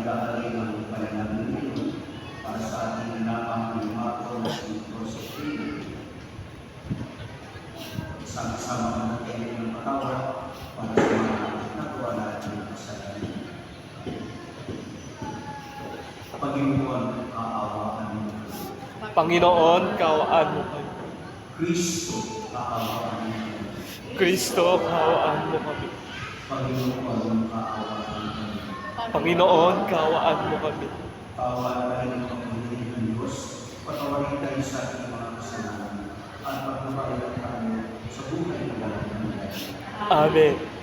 nag-aalay ng panalangin ngayon para sa ating lamang ni Marco na si Joseph. Sama-sama natin ng patawad para sa mga nagawa natin ng kasalanan. Panginoon, kaawaan mo kami. Panginoon, kaawaan mo kami. Kristo, kaawaan mo kami. Kristo, kaawaan mo kami. Panginoon, kaawaan mo kami. Panginoon, kaawaan mo kami. Kaawaan tayo ng pagmamahal ng Diyos, patawarin tayo sa ating mga kasalanan, at pagpapayaw tayo sa buhay ng lahat ng mga. Amen.